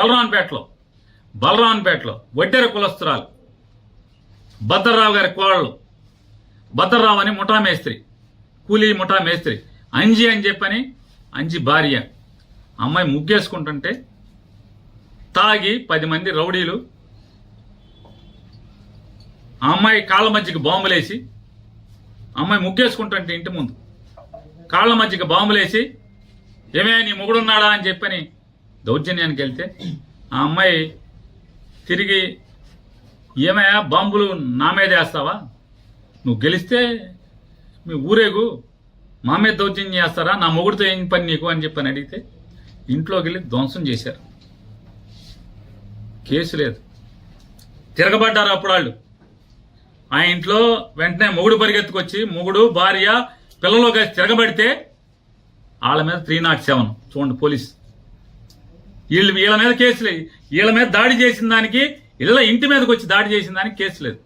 బలరాన్పేటలో వడ్డెర కులస్తురాలు భద్రరావు గారి కోడలు, భద్రరావు అని ముఠా మేస్త్రి, కూలీ ముఠా మేస్త్రి, అంజి అని చెప్పని అంజి భార్య. అమ్మాయి ముగ్గేసుకుంటుంటే తాగి 10 మంది రౌడీలు ఆ అమ్మాయి కాళ్ళ మధ్యకి బాంబులేసి, అమ్మాయి ముగ్గేసుకుంటుంటే ఇంటి ముందు కాళ్ళ మధ్యకి బాంబులేసి ఏమే నీ మొగుడున్నాడా అని చెప్పని దౌర్జన్యానికి వెళ్తే ఆ అమ్మాయి తిరిగి ఏమయ్యా బాంబులు నా మీద వేస్తావా, నువ్వు గెలిస్తే మీ ఊరేగు మా మీద దౌర్జన్యం చేస్తారా, నా మొగుడితో ఏం పని నీకు అని చెప్పని అడిగితే ఇంట్లోకి వెళ్ళి ధ్వంసం చేశారు. కేసు లేదు, తిరగబడ్డారు అప్పుడు వాళ్ళు. ఆ ఇంట్లో వెంటనే మొగుడు పరిగెత్తుకొచ్చి మొగుడు భార్య పిల్లలు కలిసి తిరగబడితే వాళ్ళ మీద 307 చూడండి పోలీస్. వీళ్ళ మీద కేసు లేదు, వీళ్ళ మీద దాడి చేసిన దానికి, ఇంటి మీదకి వచ్చి దాడి చేసిన దానికి కేసు లేదు,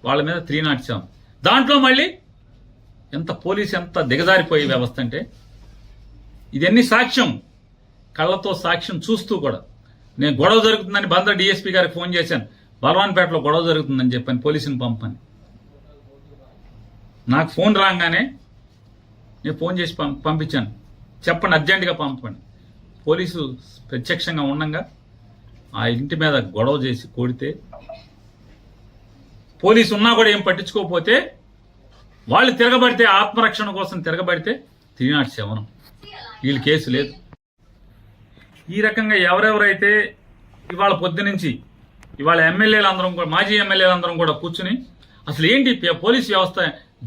వాళ్ళ మీద 307. దాంట్లో మళ్ళీ ఎంత పోలీసు ఎంత దిగజారిపోయే వ్యవస్థ అంటే, ఇదన్నీ సాక్ష్యం, కళ్ళతో సాక్ష్యం చూస్తూ కూడా. నేను గొడవ జరుగుతుందని బందర్ డిఎస్పీ గారికి ఫోన్ చేశాను, బలవాన్పేటలో గొడవ జరుగుతుందని చెప్పాను, పోలీసుని పంపని. నాకు ఫోన్ రాగానే నేను ఫోన్ చేసి పంపించాను, చెప్పండి అర్జెంటుగా పంపండి. పోలీసు ప్రత్యక్షంగా ఉండగా ఆ ఇంటి మీద గొడవ చేసి కొడితే, పోలీసు ఉన్నా కూడా ఏం పట్టించుకోకపోతే, వాళ్ళు తిరగబడితే ఆత్మరక్షణ కోసం తిరగబడితే 307. వీళ్ళు కేసు లేదు. ఈ రకంగా ఎవరెవరైతే ఇవాళ పొద్దునుంచి ఇవాళ ఎమ్మెల్యేలందరం కూడా, మాజీ ఎమ్మెల్యేలందరం కూడా కూర్చుని అసలు ఏంటి పోలీసు వ్యవస్థ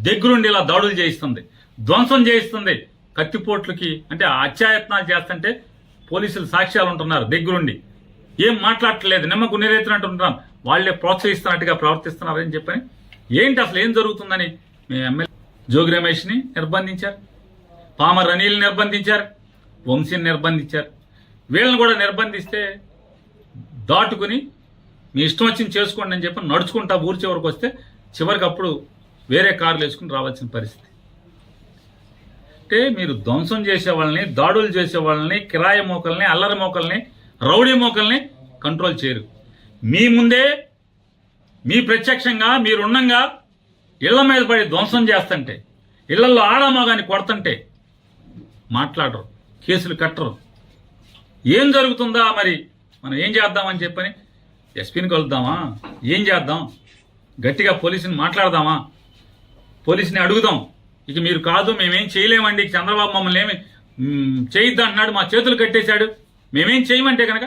దగ్గరుండి ఇలా దాడులు చేయిస్తుంది, ధ్వంసం చేయిస్తుంది, కత్తిపోట్లకి అంటే అత్యాయత్నాలు చేస్తుంటే పోలీసులు సాక్ష్యాలు ఉంటున్నారు దగ్గరుండి, ఏం మాట్లాడట్లేదు, నిమ్మకు నీరెత్తినట్టుంటున్నారు, వాళ్లే ప్రోత్సహిస్తున్నట్టుగా ప్రవర్తిస్తున్నారని చెప్పని ఏంటి అసలు ఏం జరుగుతుందని మీ ఎమ్మెల్యే జోగి రమేష్ని నిర్బంధించారు, పామర్ అనిల్ని నిర్బంధించారు, వంశీని నిర్బంధించారు. వీళ్ళని కూడా నిర్బంధిస్తే దాటుకుని మీ ఇష్టం వచ్చింది చేసుకోండి అని చెప్పి నడుచుకుంటా ఊరి చివరికి వస్తే చివరికి అప్పుడు వేరే కార్లు వేసుకుని రావాల్సిన పరిస్థితి. అంటే మీరు ధ్వంసం చేసే వాళ్ళని, దాడులు చేసే వాళ్ళని, కిరాయి మోకల్ని, అల్లరి మోకల్ని, రౌడీ మోకల్ని కంట్రోల్ చేయరు. మీ ముందే మీ ప్రత్యక్షంగా మీరున్నంగా ఇళ్ల మీద పడి ధ్వంసం చేస్తుంటే, ఇళ్లలో ఆడామగాని కొడుతుంటే మాట్లాడరు, కేసులు కట్టరు. ఏం జరుగుతుందా మరి, మనం ఏం చేద్దామని చెప్పని ఎస్పీని కలుద్దామా, ఏం చేద్దాం, గట్టిగా పోలీసుని మాట్లాడదామా, పోలీసుని అడుగుదాం, ఇక మీరు కాదు మేమేం చేయలేమండి, చంద్రబాబు మమ్మల్ని ఏమి చేయొద్దు అంటున్నాడు, మా చేతులు కట్టేశాడు, మేమేం చేయమంటే కనుక